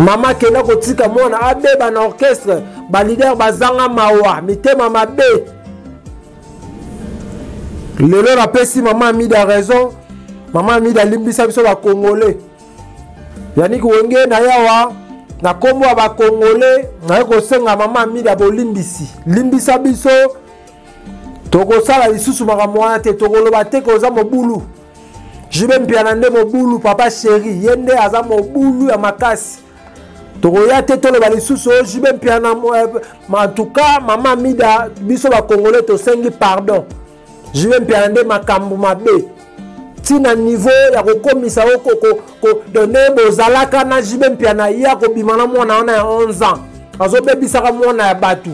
Mama kena kotika mwana abeba na orchestre ba leader bazanga mawa mitema mabe lelo na pesi mama Amida raison mama Amida limbisa biso ba congolais Yannick Wenge na yawa na kombo ba congolais na ko senga mama Amida bolimbisi limbisa biso toko sala lisusu makamwana te tokoloba te koza mobulu jibe mpiana nde mobulu papa chéri yende aza mobulu ya makasi tokoya te toloba lisusu jibe mpiana en tout cas mama Amida biso ba congolais to sengi pardon jibe mpiana nde makambo mabe tina niveau ya kokomisa ko donner bozalaka na jibe mpiana ya ko bimana mwana wana ya 11 ans azobebisaka mwana ya batu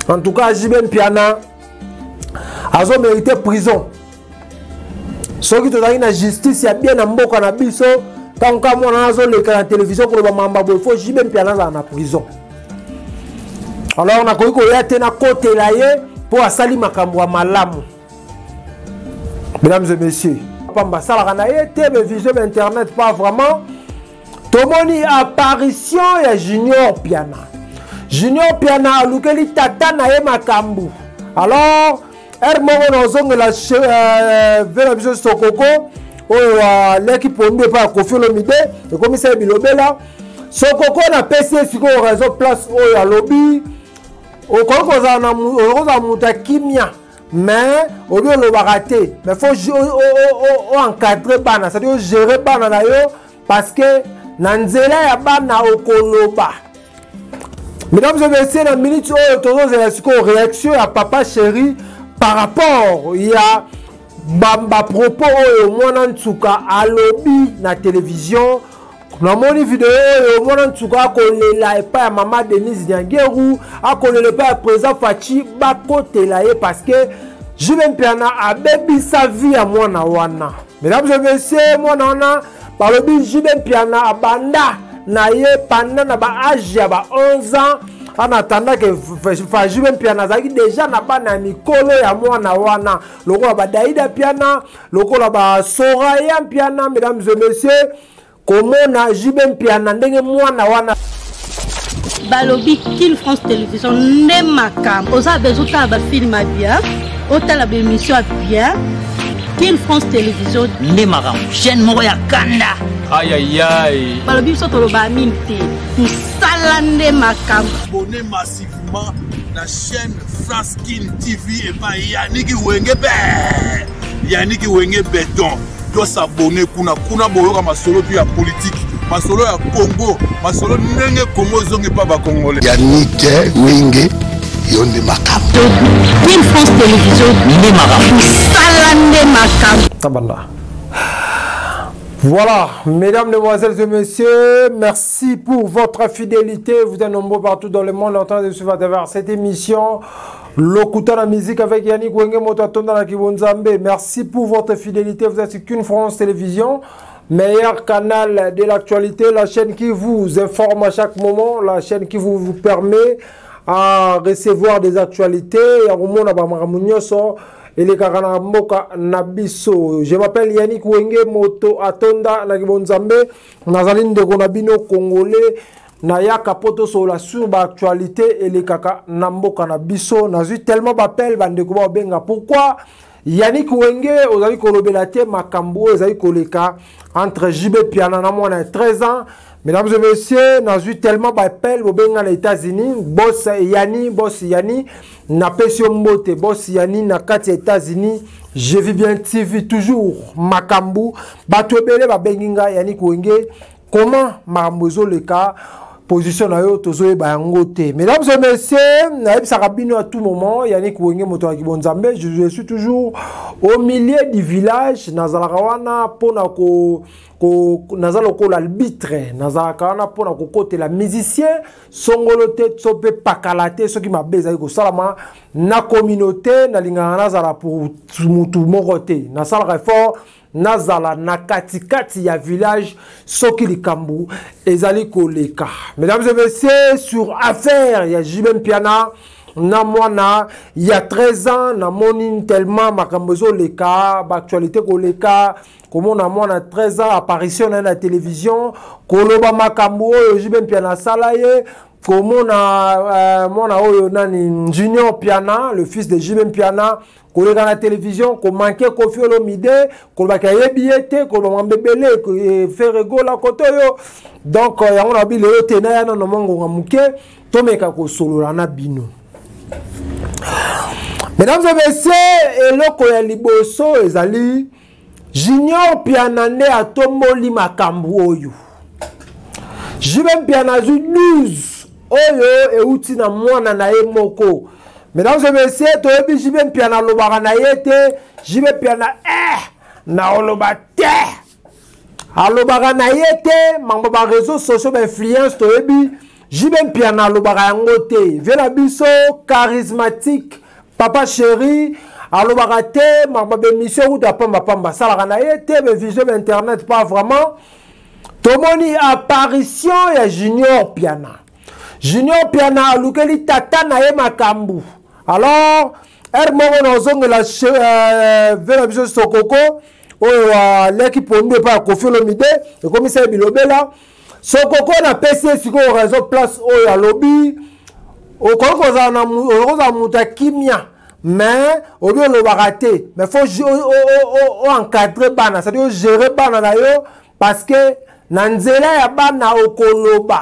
en tout cas jibe mpiana azo mérité prison soki tozali na justice ya bien na mboka na biso tant que mwana azo leka na télévision ko ba mamba bo faut jibe mpiana za na prison alors na koyi ko ya te na côté la ye pour asali makambo ya malamu. Mesdames et messieurs, pamba sala na ye te be vision internet pas vraiment tomoni apparition ya Junior Piana alukeli tata na ye makambu. Alors Hermano nozonge la vers biso Sokoko l'équipe pondu pas Koffi Olomide le commissaire Bilobela Sokoko na PC siko réseau place o ya lobby o ko za na o muta kimia mais au lieu le baraté mais faut encadrer bana c'est-à-dire gérer bana na yo parce que na nzela ya bana okoloba. Mesdames et messieurs, dans la minute où nous avons une réaction à papa chéri par rapport il y a bamba propos au mwana ntuka à lobby na télévision na moni vidéo au mwana ntuka kolela epa ya mama Denise Nyangeru akolela epa ya président Fachi bakotela ye parce que Jibe Mpiana abebi sa vie à mwana wana. Mesdames et messieurs, mwana wana par lobby Jibe Mpiana abanda na ye pendant na ba âge ya ba 11 ans en attendant que Jibe Mpiana zaki déjà na ba na mikolo ya mwana wana lokola ba Daida Piana lokola ba Soraya Piana. Mesdames et messieurs, comment na Jibe Mpiana ndenge mwana wana balobi King France Télévision ne makam oza bezuta ba film bien otala ba émission bien King France Télévision ne makam chaîne moko ya kanda. Aïe aïe aïe. Balobi so toloba minti musala ne makam. Abonnez massivement la chaîne France King TV et pas Yannick Wenge Béton. Doit s'abonner kuna boyoka masolo puis ya politique. Masolo ya Congo, masolo ndenge Congo zonge pa ba Congolais. Yannick Wenge yonde makam. King France Télévision ne makam. Musala ne makam. Tabanda. Voilà, mesdames, mesdemoiselles et messieurs, merci pour votre fidélité. Vous êtes nombreux partout dans le monde en train de suivre cette émission. Lokuta la musique avec Yannick Wenge Motatonda la Kibonzambe. Merci pour votre fidélité. Vous êtes sur King France Télévision, meilleur canal de l'actualité, la chaîne qui vous informe à chaque moment, la chaîne qui vous permet à recevoir des actualités. Je m'appelle Yannick Wenge Moto Atonda na Kibonzambe. Nazali ndeko na bino congolais na ya kapoto sur la surba actualité et les kaka namboka na biso. Nazui tellement d'appels bandeko ba benga. Pourquoi Yannick Wenge ozali kolobela te makambo ozali koleka entre Jibe Piana na mwana 13 ans. Mesdames et messieurs, nazui tellement d'appels bobenga na États-Unis. Boss Yani na pesio mbote boss Yani na kati États-Unis. Je vis bien TV toujours makambu bato ebele ba benginga Yannick Wenge. Comment makambozo le cas position na yo tozo ba yango te. Mesdames et messieurs, na sarabino à tout moment Yannick Wenge moto na Kibonzambe. Je suis toujours au milieu du village nazalaka wana pona ko nazalo ko l'arbitre nazalaka wana pona ko kote la musicien songolote tsope pakalate soki mabeza ko salama na communauté na lingana nazala pour mutu morote na sala fort nazala na katikati ya village soki likambu ezali koleka. Mesdames et messieurs, sur affaire ya Jibe Mpiana na mwana il y a 13 ans na moni tellement makambozo le cas actualité ko le cas comment na mwana 13 ans apparition na télévision koloba makambo oyo jibe piana salaye comment na mwana oyo nani Junior Piana le fils de Jibem Piana kolega na télévision ko manqué Koffi Olomide koloba ka yebiete koloba mbebele ko ferego la koto yo donc yango na bi le tena ya no mongo ngamuke tomeka ko solola na bino. Mesdames et messieurs, eloko ya liboso ezali Junior Piana nde atomboli makambo oyo. Jibem Piana zu 12 oyo euti na mwana na ye moko. Mesdames et messieurs, toyebi Jibem Piana lobaka na ye te, Jibem Piana na oloba te. Alobaka na ye te, mambo ba réseaux sociaux ba influence toyebi Jibem Piana lobaka yango te. Vela biso charismatique papa chéri alobaka te, mambo ba émission ou da pamba salaka na ye te, be vision internet pas vraiment. Tomoni apparition ya Junior Piana. Junior Piana alukeli tata na ye makambu. Alors, moko na zonge la vela biso sokoko oyo l'équipe onde pa Koffi Olomide et commissaire Bilobela sokoko na PC siko réseau place oyo alobi okoko za na oza muta kimia mais obi lo baraté mais faut encadrer bana, c'est-à-dire gérer bana na yo parce que na nzela ya bana okoloba.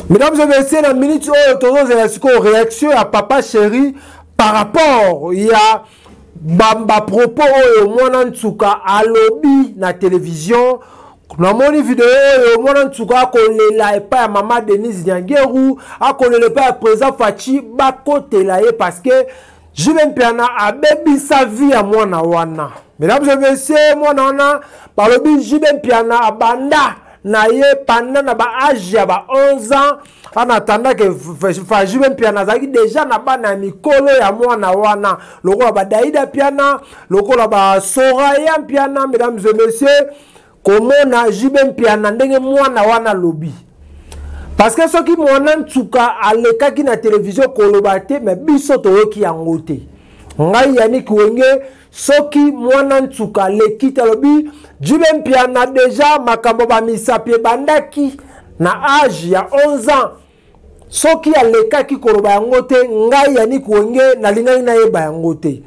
Mesdames et messieurs, dans la minute où réaction à papa chéri par rapport il y a bamba propos au mwana ntuka alobi na télévision na moni vidéo au mwana ntuka kolela epa ya mama Denise Nyangeru akolela epa ya président Fachi bakotela ye parce que Jibem Piana abebi sa vie à mwana wana. Mesdames et messieurs, mwana wana balobi Jibem Piana abanda na ye pendant na ba âge ya ba 11 ans en attendant que Jibem Piana zaki déjà na ba na mikolo ya mwana wana lokola ba Daida Piana lokola ba Soraya Piana. Mesdames et messieurs, comment na Jibem Piana ndenge mwana wana lobi parce que soki mwana ntuka alekaki na télévision koloba te mais biso toyoki yango te ngai Yannick Wenge soki mwana ntuka lekita lobi Jibem Piana déjà makambo ba misapie bandaki na âge ya 11 ans soki alekaki koloba yango te ngai Yannick Wenge na lingai na yeba yango te.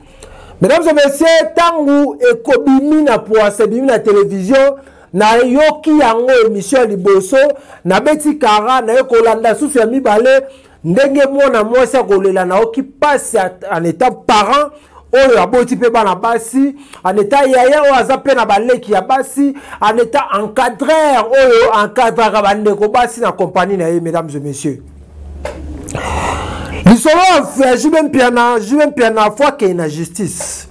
Mesdames et messieurs, tangu ekobimi na poase bimi na télévision na yoki yango émission liboso na beti kara na ekolanda susu ya mibale ndenge mwana mwasi akolela na oki passe en état parent oyo aboti pe bana basi en état yaya oyo aza pe na baleki ya basi en état encadreur oyo encadraka bandeko basi na compagnie na ye. Mesdames et messieurs, lisolo ya Jibem Piana fois que na justice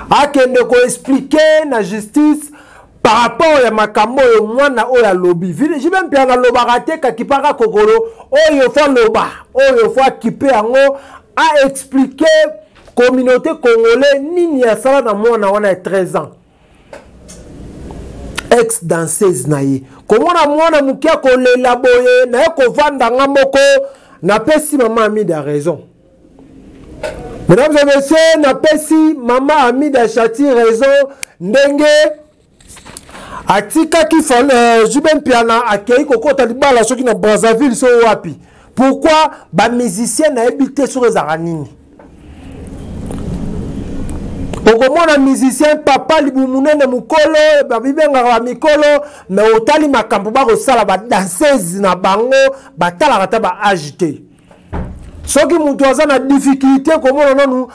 akende ko expliquer na justice par rapport ya makambo yo mwana oyo alobi Jibem Piana lobaka te kakipaka kokolo oyo fa loba oyo fa kipe yango a expliquer communauté congolaise nini ya sala na mwana wana ya 13 ans ex danseuse na ye komona mwana mukia kolela boye na ye kovanda nga moko na pesi mama Amida raison. Mesdames et messieurs, na pesi mama Amida Chati raison ndenge atika ki Jibem Piana akei kokota libala soki na Brazzaville so wapi. Pourquoi ba musicien na ebité sur ezaka nini? Okomona musicien papa libumunene mukolo babibenga ba mikolo mais otali makambo ba kosala ba danseuse na bango batala kata ba agité. Soki mutu aza na difficulté komona nanu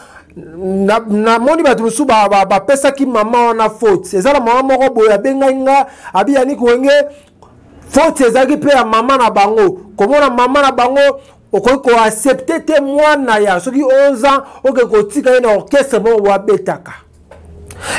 na moni batu musu ba pesa ki mama wana faute. Ezala mama moko boya benga nga abi Yannick Wenge faute ezaki pe ya mama na bango. Komona mama na bango okoki ko accepter te mwana ya soki 11 ans oke kotika ye na orchestre mo wabetaka.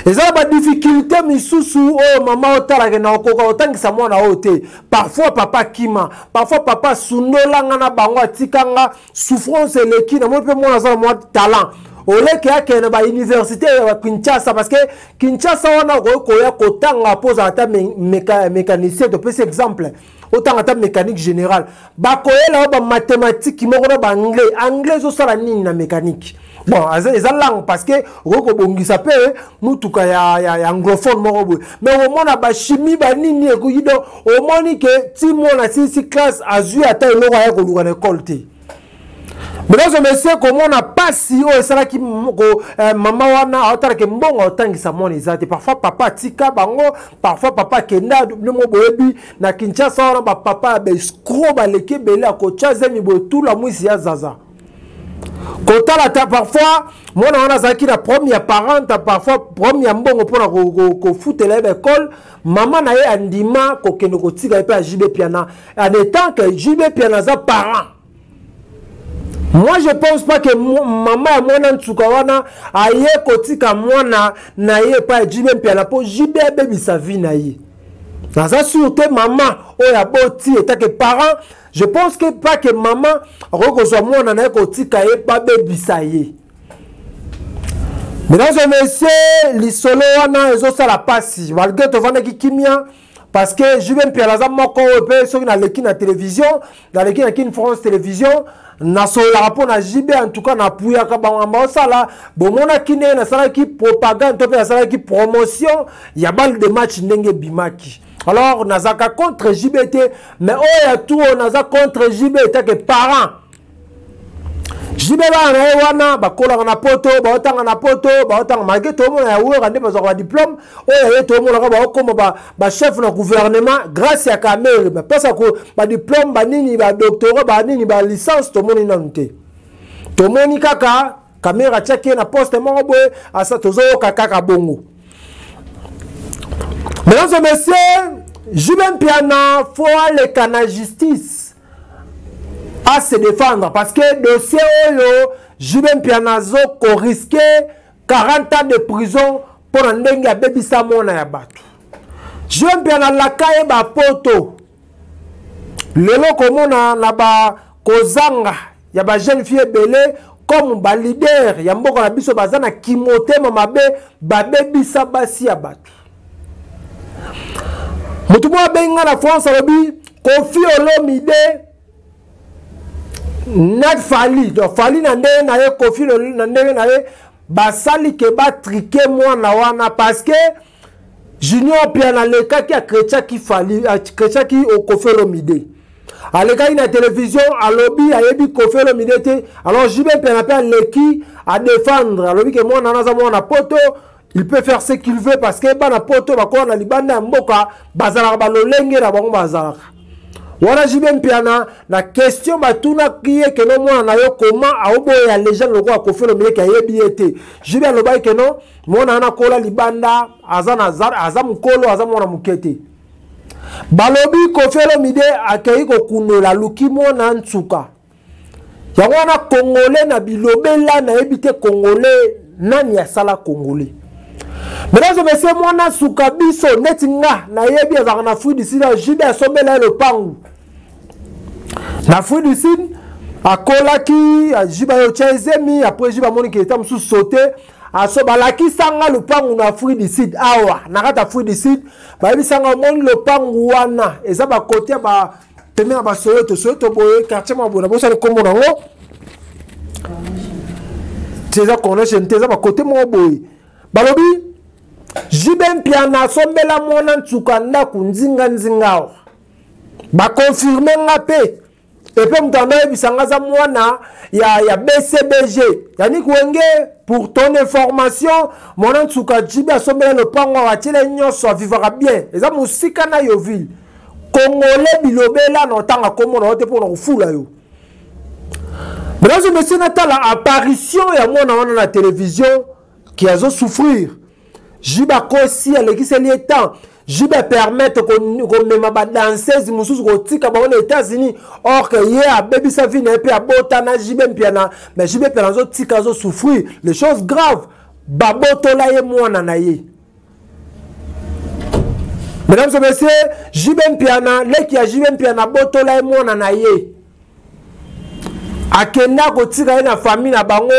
Ezala ba difficulté misusu oyo mama otalaka na okoka otangisa mwana oyo te. Parfois papa kima, parfois papa sunolanga na bango atikanga souffrance eleki na mo pe mwana za mwa talent. ole ke akene ba université ya Kinshasa parce que Kinshasa wana ko ya kotanga pose ata mécanicien to pese exemple autant ata mécanique générale ba koyela ba mathématique moko ba anglais zo sala nini na mécanique. Bon, c'est langue parce que roko bongisa pe mutuka ya anglophone moko mais au moins ba chimie ba nini ko yido au moins que ti mona si classe azui ata eloko ya ko luka na école te. Mais là je me sais comment on a pas si o sala ki maman wana otara ke mbongo otangisa mona izate parfois papa tika bango parfois papa kenda le mo boyebi na Kinshasa wana ba papa be scro ba leke bele ko chaze mi bo tout la mwisi ya zaza. Parfois, moi, on a zaki la première parente, parfois, première mbongo pour ko foute l'école, maman na ye andima ko keno ko tiga pe JB Piana. En étant que JB Piana za parent. Moi, je pense pas que maman et moi n'entoukawana aye ko tika mwana na ye pa JB Piana pour JB baby sa vie na ye. Dans sa sûreté maman o ya boti et que parent. Je pense que pas que maman reçoit moi on a côté cahier pas baby ça y est. Mesdames et messieurs, les solo wana ezo sala pasi. Malgré to vana ki kimia parce que je viens Pierre moko pe so na leki na télévision, dans leki na Kin France télévision, na so la rapport na JB en tout cas na puya ka ba sala, bon mona kine na sala ki propagande to pe na sala ki promotion, ya bal de match ndenge bimaki. Alors, on a contre JBT, mais on a tout, on a contre JBT que parents. JBT, on a bakola na poto, baotanga na poto, baotanga malgré tout le monde a ouvert un diplôme, on a tout le monde a comme ba chef de gouvernement grâce à Kamel, mais pas ça que ba diplôme, ba nini, ba doctorat, ba nini, ba licence, tout le monde est noté. Tout le monde kaka, Kamel a checké na poste mon boy, à ça tozo kaka bongo. Mesdames et messieurs, JB Piana, faut aller à la justice à se défendre parce que dossier JB Piana ko risqué 40 ans de prison pour un dengue à baby samona ya batu. JB Piana la kaye ba poto. Lelo komona na ba kozanga ya ba jeune fille belé comme ba leader ya mboko na biso bazana kimote mamabe ba baby sabasi ya batu. Mutumwa benga na France alobi Kofi Olomide Nad Fali donc Fali na ndenge na ye Kofi na ndenge na ye basali ke ba triquer mwana wana parce que Junior Piana leka ki akrecha ki Fali akrecha ki Kofi Olomide aleka na télévision alobi ayebi Kofi Olomide te alors JB Piana pe leki à défendre alobi ke mwana na za mwana poto. Il peut faire ce qu'il veut parce que bana poto bakona na libanda mboka bazalaka balolenge na bango bazalaka. Wana JB Piana na question batuna kiye que no mwana na yo comment aoboya les gens loko Kofi Olomide ka yebi ete. JB alobai que non mwana na kola libanda azana mukolo azamona mukete. Balobi Kofi Olomide akei ko kunola luki mwana ntsuka. Ya wana Congolais na bilobela na ebite Congolais nani asala Congolais. Mesdames et messieurs, moi na sukabiso netinga na yebi azaka na fruit du Sud JB asomela le pangu. Na fruit du Sud akolaki JB yo chezemi après JB moni ki etam sous sauter asobalaki sanga le pangu na fruit du Sud awa na kata fruit du Sud ba yebi sanga moni le pangu wana eza ba côté ba pemela ba soyoto boye quartier mabona bo sa le kombo nango. Teza connection teza ba côté mo boye. Balobi JB Piana sombela mwana ntsukanda kunzinga nzingao ba confirmer ngape epe mtanda ebisanga za mwana ya BCBG yani kuenge pour ton information mwana ntsuka JB sombela le pango atile nyoso vivra bien eza musika na yo ville Congolais bilobela no tanga komona ote pour na kufula yo. Mesdames et messieurs, natala apparition ya mwana wana na télévision qui a souffrir. JB kosi alekiseli etant. JB permettre qu'on mema ba danseuse mususu ko tika ba aux États-Unis or que hier a baby sa vie na pe abotana JB Piana mais JB Piana zo tika zo souffrir les choses graves ba botola ye mwana na ye. Mesdames et messieurs, JB Piana leki a JB Piana botola ye mwana na ye. Akenda ko tika na famille na bango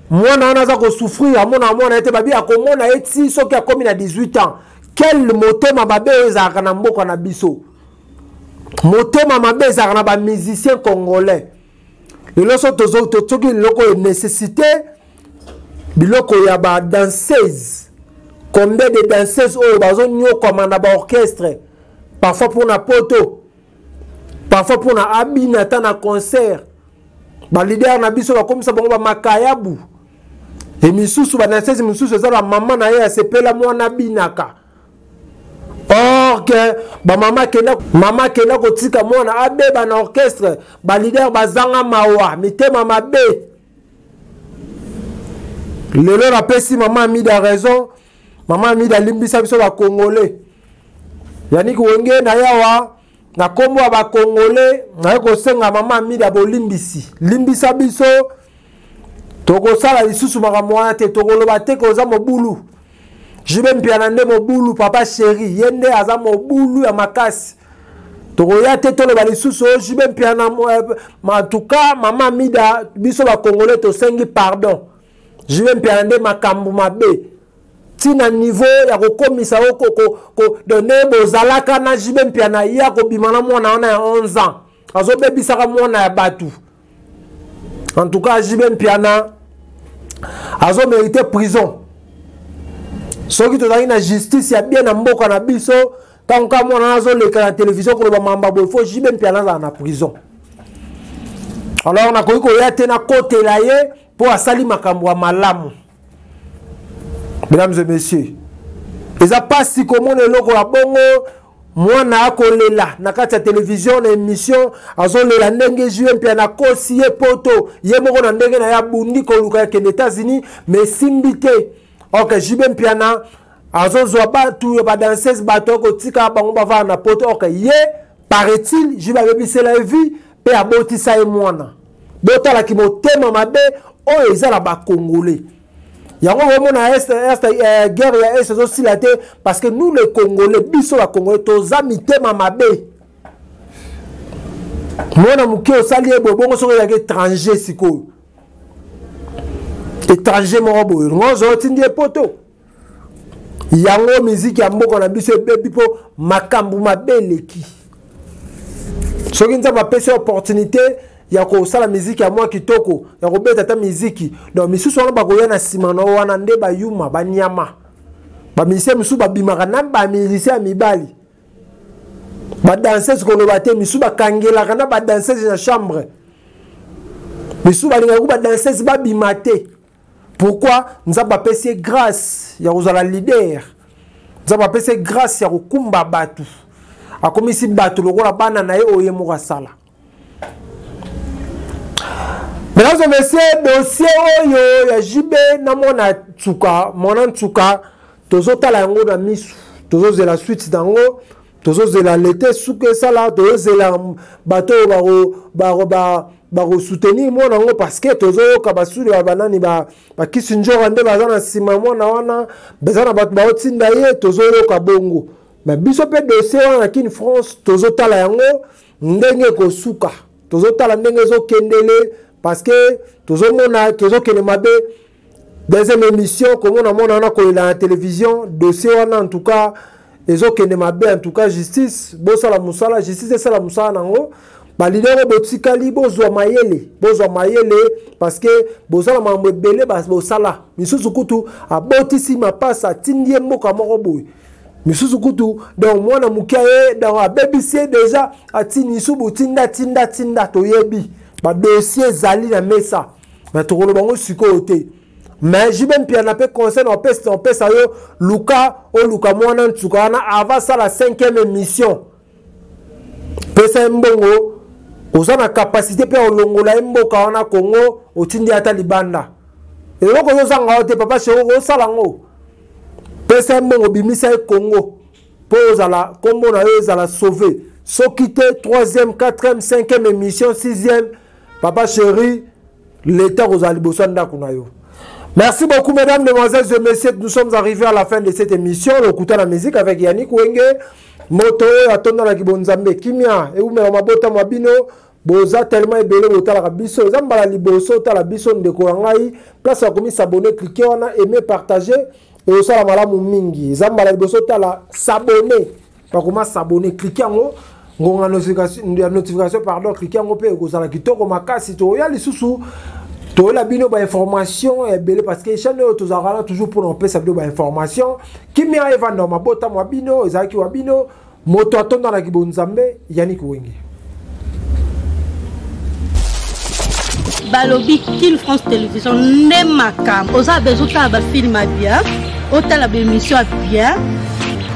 mwana wana aza ko souffrir amona ete babi akomona eti soki akomi na 18 ans quel motema mabe ezalaka na mboka na biso motema mabe ezalaka na ba musicien congolais lelo so tozoki loko e nécessité biloko ya ba danseuse combien de danseuses oyo bazo nyokoma na ba orchestre parfois pour na poto parfois pour na abina ta na concert ba leader na biso ba komisa bango ba makayabu et misusu ba danseuse misusu za la maman na ye asepela mwana binaka or que ba mama kenda kotika mwana abeba na orchestre ba leader bazanga mawa mitema mabe lelo la pesi maman Amida raison maman Amida limbisa biso ba congolais yani kuwenge na yawa na kombo ba congolais na ko senga maman Amida bolimbisi limbisa biso toko sala lisusu makamwana te tokoloba te ko za mobulu jibe mpiana nde mobulu papa chéri yende aza mobulu ya makasi toko ya te toloba lisusu jibe mpiana en tout cas maman Amida biso ba congolais to sengi pardon jibe mpiana nde makambu mabe tina niveau ya kokomisa ko donner bozalaka na jibe mpiana ya ko bimana mwana wana ya 11 ans azo bebisaka mwana ya batu en tout cas jibe mpiana azo mérité prison soki tozali na justice ya bien na mboka na biso tant ka mwana azo leka na télévision ko ba mamba bo faut jibe mpiana za na prison alors na koiko ya te na côté la ye pour asali makambo ya malamu. Mesdames et messieurs, eza pasi komona eloko ya bongo mwana akolela na kati ya télévision na émission azolela ndenge jué mpe na kosi ye poto ye moko na ndenge na ya bundi koluka ya kende États-Unis mais simbite ok jibe mpiana azozwa batu ya ba danseuse bato ko tika bango bava na poto ok ye paraît-il jibe abebisela vie pe abotisa ye mwana botala ki motema mabe o ezala ba congolais. Yango womona guerre ya est aussi la parce que nous les Congolais biso la Congolais toza mitema mabe. Mona muke osali ebo bongo soko ya étranger siko. Étranger mo bo ngozo tindi poto. Yango musique ya mboko na biso bebi po makambu mabe leki. Soki nza mapesi opportunité ya ko sala musique ya moi kitoko ya ko beta ta musique donc misusu wana bakoya na simano wana nde ba yuma ba nyama ba musicien misusu ba bimaka na ba musicien mibali ba danseuse ko lobate misusu ba kangela kana ba danseuse na chambre misusu ba linga ko ba danseuse ba bimate pourquoi nzaba pesi grâce ya kozala leader nzaba pesi grâce ya kokumba batu akomisi batu lokola bana na ye oye mo kasala. Mesdames et messieurs, dossier oyo ya jibe na mona tsuka tozotala yango na misu tozozela suite dango tozozela lete suke sala tozozela bato baro soutenir mona ngo parce que tozoyoka basuli ba banani ba kisinjora nde bazana sima mona wana bezana bato ba otinda ye tozoyoka bongo mais biso pe dossier wana kin France tozotala yango ndenge ko suka tozotala ndenge zo kendele parce que tozomona tozokene mabe deuxième émission comme on a ko la télévision dossier wana en tout cas ezokene mabe en tout cas justice bosala musala justice sala musala nango ba leader botikali bozwa mayele parce que bozala mambo belé bosala misusu kutu abotisi mapasa tindie mboka moko boy misusu kutu donc mwana mukaye dans abebisi déjà atini subu tinda toyebi ba dossier zali na mesa mais tokolo bango siko te mais jibe mpiana pe conseil on pesa yo luka mwana ntsuka na avant ça la 5e émission pesa mbongo ozana capacité pe olongola mboka wana Congo otindi ata libanda eloko yo zanga te papa chéro osala ngo pesa mbongo bimisa Congo po ozala kombo na yo ezala sauver sokite 3e 4e 5e émission 6e papa chéri l'état aux alibosanda kunayo. Merci beaucoup mesdames, mesdemoiselles et messieurs, nous sommes arrivés à la fin de cette émission le coup de la musique avec Yannick Wenge moto atona la kibonzambe kimia e umela mabota mabino boza tellement ebele botala biso eza mbala liboso tala biso ndeko ngai place ya komi s'abonner cliquer wana aimer partager et osala malamu mingi eza mbala liboso tala s'abonner pa koma s'abonner cliquer ngo ngonga notification pardon cliquer ngo pe kozala kitoko makasi to ya lisusu to la bino ba information ebele parce que chaîne to zara toujours pour on ça ba information kimi a evanda mabota mwa bino ezaki wa bino moto atonda na kibonzambe Yannick Wenge balobi Kin France Télévision ne makam oza bezuta ba film bien otala ba émission bien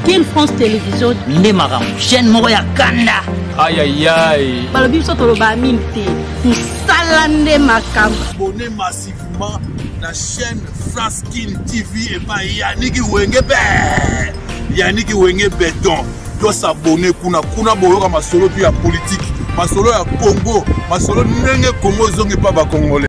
Kin France Télévision ne makam chaîne moko ya kanda aïe aïe aïe balobi biso toloba minte musala ne makam abonnez massivement la chaîne France Kin TV et pas Yannick Wenge Yannick Wenge béton doit s'abonner kuna boyoka masolo puis ya politique masolo ya Congo masolo ndenge Congo zongi pa ba Congolais